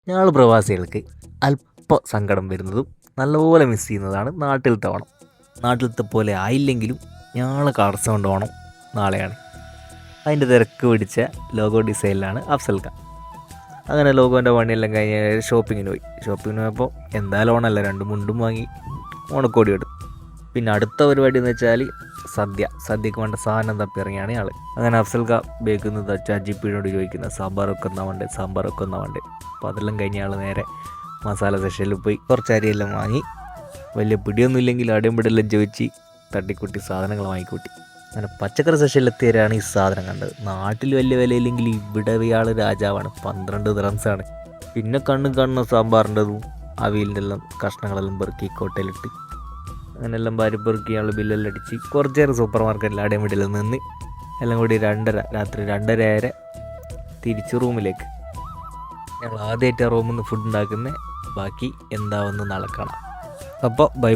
ഞങ്ങൾ പ്രവാസികൾക്ക് അല്പം സങ്കടം വരുന്നതും നല്ലപോലെ മിസ് ചെയ്യുന്നതാണ് നാട്ടിലത്തെ ഓണം. നാട്ടിലത്തെ പോലെ ആയില്ലെങ്കിലും ഞങ്ങളെ കാർസൗണ്ട് ഓണം നാളെയാണ്. അതിൻ്റെ തിരക്ക് പിടിച്ച ലോഗോ ഡിസൈനിലാണ് അഫ്സൽക്ക. അങ്ങനെ ലോഗോൻ്റെ പണിയെല്ലാം കഴിഞ്ഞ് ഷോപ്പിങ്ങിന് പോയപ്പോൾ എന്തായാലും ഓണമല്ല, 2 മുണ്ടും വാങ്ങി, ഓണക്കോടി എടുത്തു. പിന്നെ അടുത്ത പരിപാടി എന്ന് വെച്ചാൽ സദ്യക്ക് വേണ്ട സാധനം തപ്പി ഇറങ്ങിയാണ് ആൾ. അങ്ങനെ അഫ്സൽക്ക ബേക്കുന്നത് ചാജിപ്പിനോട് ചോദിക്കുന്നത് സാമ്പാറൊക്കെ ഒന്നാ വേണ്ടേ. അപ്പോൾ അതെല്ലാം കഴിഞ്ഞ ആൾ നേരെ മസാല സെക്ഷനിൽ പോയി കുറച്ച് അരിയെല്ലാം വാങ്ങി, വലിയ പിടിയൊന്നും ഇല്ലെങ്കിൽ അടയും പിടിയെല്ലാം ചോദിച്ച് തട്ടിക്കുട്ടി സാധനങ്ങൾ വാങ്ങിക്കൂട്ടി. അങ്ങനെ പച്ചക്കറി സെക്ഷനിലെത്തിയവരാണ് ഈ സാധനം കണ്ടത്. നാട്ടിൽ വലിയ വിലയില്ലെങ്കിൽ ഇവിടെ ഇയാൾ രാജാവാണ്, 12 ദിറംസാണ്. പിന്നെ കാണുന്ന സാമ്പാറിൻ്റെതും അവിയലിൻ്റെ എല്ലാം കഷ്ണങ്ങളെല്ലാം പെറുക്കി കോട്ടയിലിട്ട് അങ്ങനെ എല്ലാം പെറുക്കി ആൾ ബില്ലെല്ലാം അടിച്ച് കുറച്ച് നേരം സൂപ്പർ മാർക്കറ്റിൽ അടയും പിടിയെല്ലാം നിന്ന് എല്ലാം കൂടി രാത്രി 2:30 വരെ തിരിച്ച് റൂമിലേക്ക്. ഞങ്ങൾ ആദ്യമായിട്ട് ആ റൂമിൽ നിന്ന് ഫുഡ് ഉണ്ടാക്കുന്നത്. ബാക്കി എന്താവെന്ന് നാളെ കാണാം. അപ്പോൾ ബൈ.